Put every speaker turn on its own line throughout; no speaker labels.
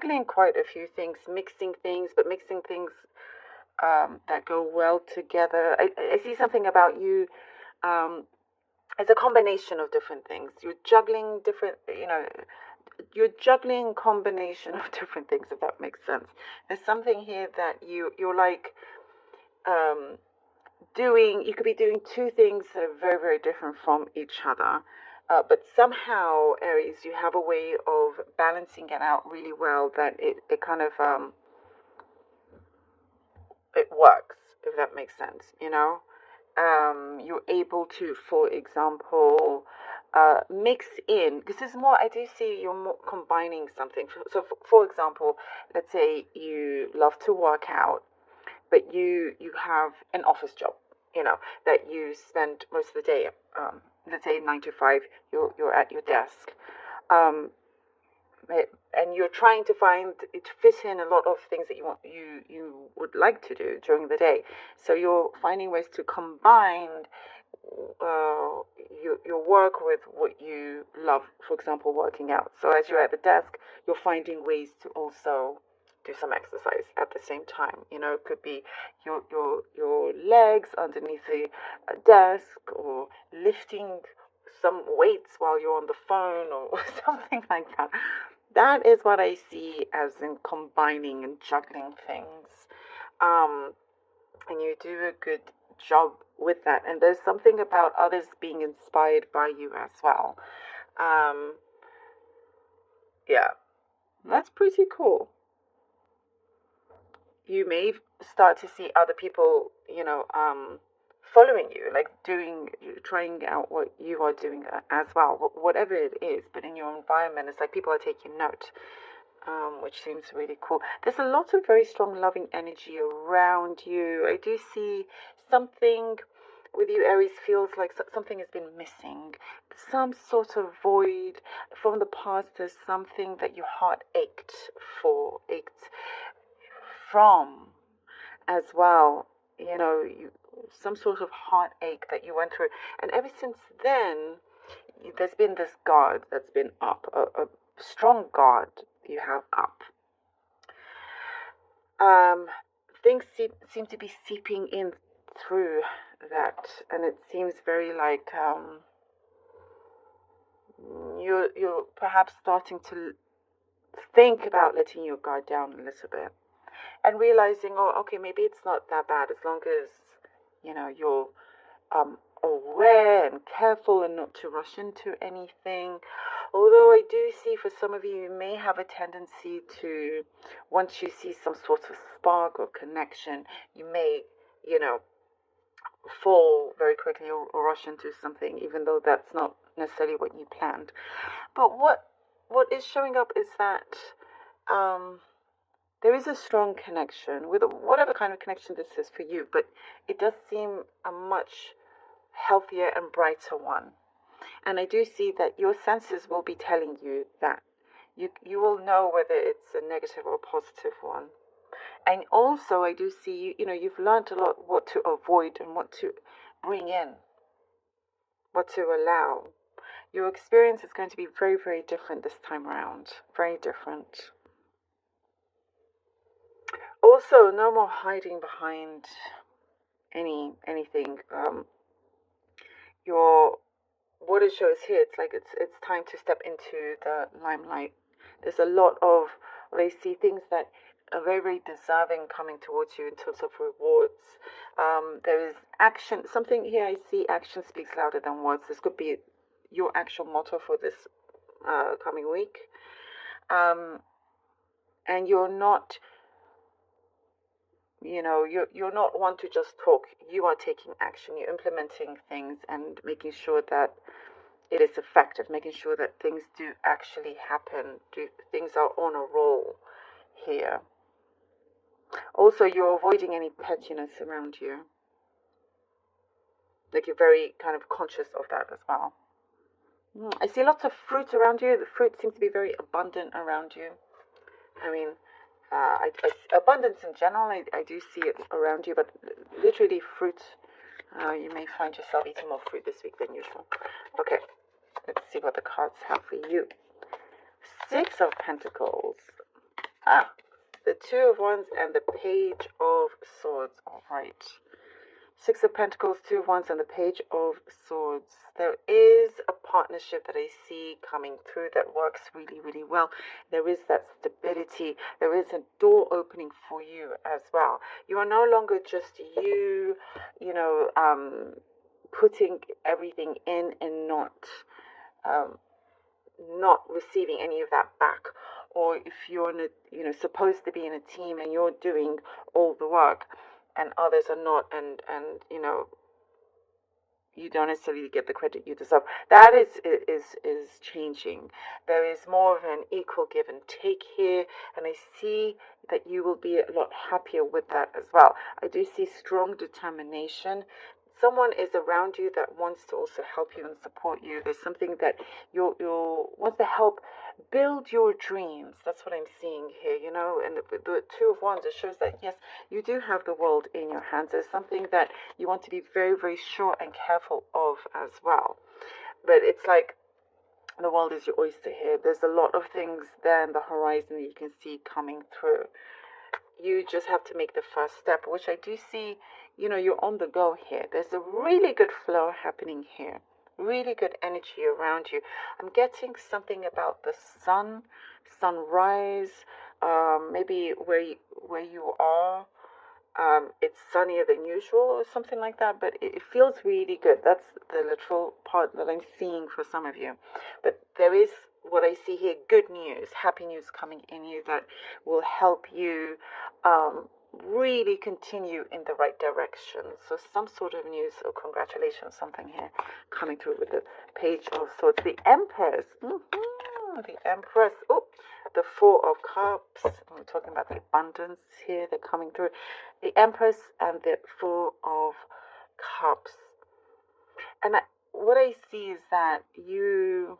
juggling quite a few things, mixing things, but mixing things that go well together. I see something about you. Um, it's a combination of different things. You're juggling different, you're juggling combination of different things, if that makes sense. There's something here that you're like um, doing. You could be doing two things that are very very different from each other. But somehow, Aries, you have a way of balancing it out really well that it kind of it works, if that makes sense, you're able to, for example, mix in, because there's more, I do see you're more combining something. So, for example, let's say you love to work out, but you have an office job, that you spend most of the day, let's say 9 to 5, you're at your desk. Um, and you're trying to find to fit in a lot of things that you would like to do during the day. So you're finding ways to combine your work with what you love. For example, working out. So as you're at the desk, you're finding ways to also do some exercise at the same time. It could be your legs underneath the desk, or lifting some weights while you're on the phone, or something like that. That is what I see as in combining and juggling things. Um, and you do a good job with that. And there's something about others being inspired by you as well. Um, yeah, that's pretty cool. You may start to see other people, following you, like trying out what you are doing as well, whatever it is. But in your environment, it's like people are taking note. Which seems really cool. There's a lot of very strong loving energy around you. I do see something with you, Aries, feels like something has been missing. Some sort of void from the past. There's something that your heart ached from as well. Some sort of heartache that you went through. And ever since then, there's been this guard that's been up, a strong guard you have up. Um, things seem to be seeping in through that, and it seems very like you're perhaps starting to think about letting your guard down a little bit, and realizing, oh, okay, maybe it's not that bad as long as you're aware and careful and not to rush into anything. Although I do see for some of you, you may have a tendency to, once you see some sort of spark or connection, you may, you know, fall very quickly, or rush into something, even though that's not necessarily what you planned. But what is showing up is that um, there is a strong connection with whatever kind of connection this is for you, but it does seem a much healthier and brighter one. And I do see that your senses will be telling you that. You will know whether it's a negative or a positive one. And also, I do see you've learned a lot what to avoid and what to bring in, what to allow. Your experience is going to be very, very different this time around. Very different. Also, no more hiding behind anything. Your what it shows here, it's like it's time to step into the limelight. There's a lot of, I see things that are very very deserving coming towards you in terms of rewards. There is action. Something here I see. Action speaks louder than words. This could be your actual motto for this coming week. And you're not you're not one to just talk. You are taking action. You're implementing things and making sure that it is effective, making sure that things do actually happen, things are on a roll here. Also, you're avoiding any pettiness around you. Like, you're very kind of conscious of that as well. I see lots of fruit around you. The fruit seems to be very abundant around you. I mean, abundance in general, I do see it around you, but literally fruit. You may find yourself eating more fruit this week than usual. Okay, let's see what the cards have for you. Six of Pentacles. The Two of Wands and the Page of Swords. All right. Six of Pentacles, Two of Wands, and the Page of Swords. There is a partnership that I see coming through that works really, really well. There is that stability. There is a door opening for you as well. You are no longer just putting everything in and not receiving any of that back. Or if you're supposed to be in a team and you're doing all the work and others are not, and you don't necessarily get the credit you deserve. That is changing. There is more of an equal give and take here, and I see that you will be a lot happier with that as well. I do see strong determination. Someone is around you that wants to also help you and support you. There's something that you wants to help build your dreams. That's what I'm seeing here, and the Two of Wands, it shows that yes, you do have the world in your hands. There's something that you want to be very, very sure and careful of as well. But it's like the world is your oyster here. There's a lot of things there in the horizon that you can see coming through. You just have to make the first step, which I do see, you're on the go here. There's a really good flow happening here. Really good energy around you. I'm getting something about the sunrise, maybe where you are. It's sunnier than usual or something like that, but it feels really good. That's the literal part that I'm seeing for some of you. But there is what I see here, good news, happy news coming in you that will help you really continue in the right direction. So some sort of news or congratulations, something here coming through with the Page of Swords. The Empress. The Empress. Oh, the Four of Cups. We're talking about the abundance here. They're coming through. The Empress and the Four of Cups. And what I see is that you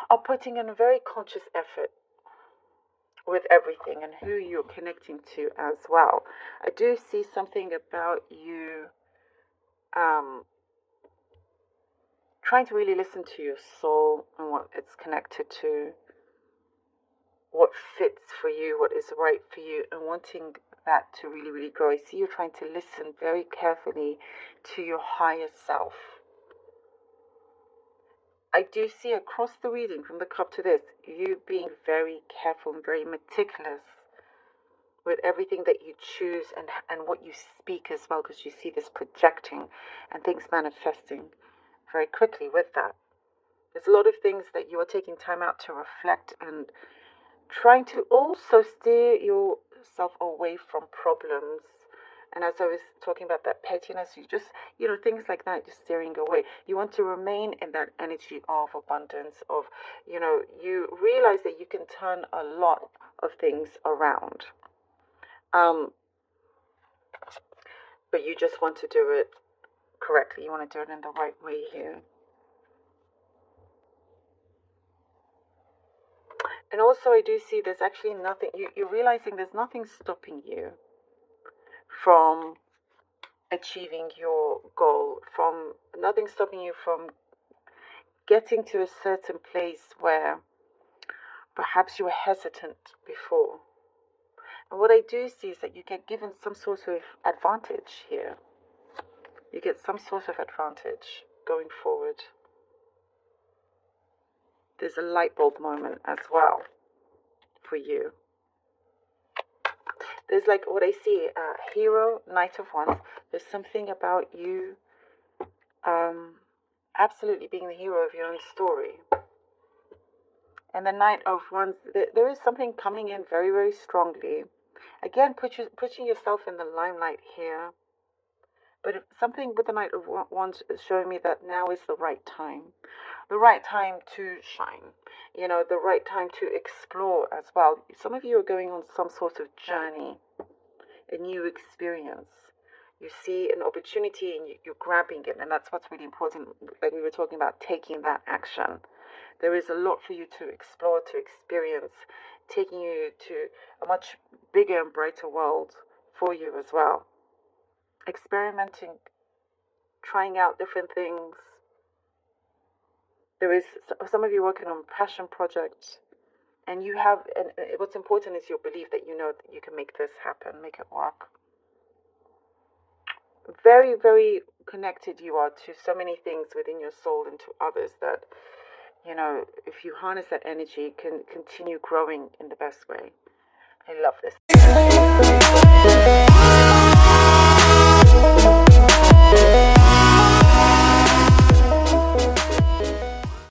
are putting in a very conscious effort with everything and who you're connecting to as well. I do see something about you trying to really listen to your soul and what it's connected to, what fits for you, what is right for you, and wanting that to really, really grow. I see you trying to listen very carefully to your higher self. I do see across the reading from the cup to this, you being very careful and very meticulous with everything that you choose and what you speak as well, because you see this projecting and things manifesting very quickly with that. There's a lot of things that you are taking time out to reflect and trying to also steer yourself away from problems. And as I was talking about that pettiness, you just, things like that, just steering away. You want to remain in that energy of abundance, of, you realize that you can turn a lot of things around. But you just want to do it correctly. You want to do it in the right way here. And also I do see there's actually nothing, you're realizing there's nothing stopping you from achieving your goal, from nothing stopping you from getting to a certain place where perhaps you were hesitant before. And what I do see is that you get given some sort of advantage here. You get some sort of advantage going forward. There's a light bulb moment as well for you. There's like what I see, hero, Knight of Wands. There's something about you absolutely being the hero of your own story. And the Knight of Wands, there is something coming in very, very strongly. Again, putting yourself in the limelight here. But something with the Knight of Wands is showing me that now is the right time. The right time to shine. The right time to explore as well. Some of you are going on some sort of journey, a new experience. You see an opportunity and you're grabbing it. And that's what's really important. Like we were talking about, taking that action. There is a lot for you to explore, to experience, taking you to a much bigger and brighter world for you as well. Experimenting, trying out different things. There is some of you working on passion projects. And you have, and what's important is your belief that you know that you can make this happen, make it work. Very, very connected you are to so many things within your soul and to others that, if you harness that energy, can continue growing in the best way. I love this.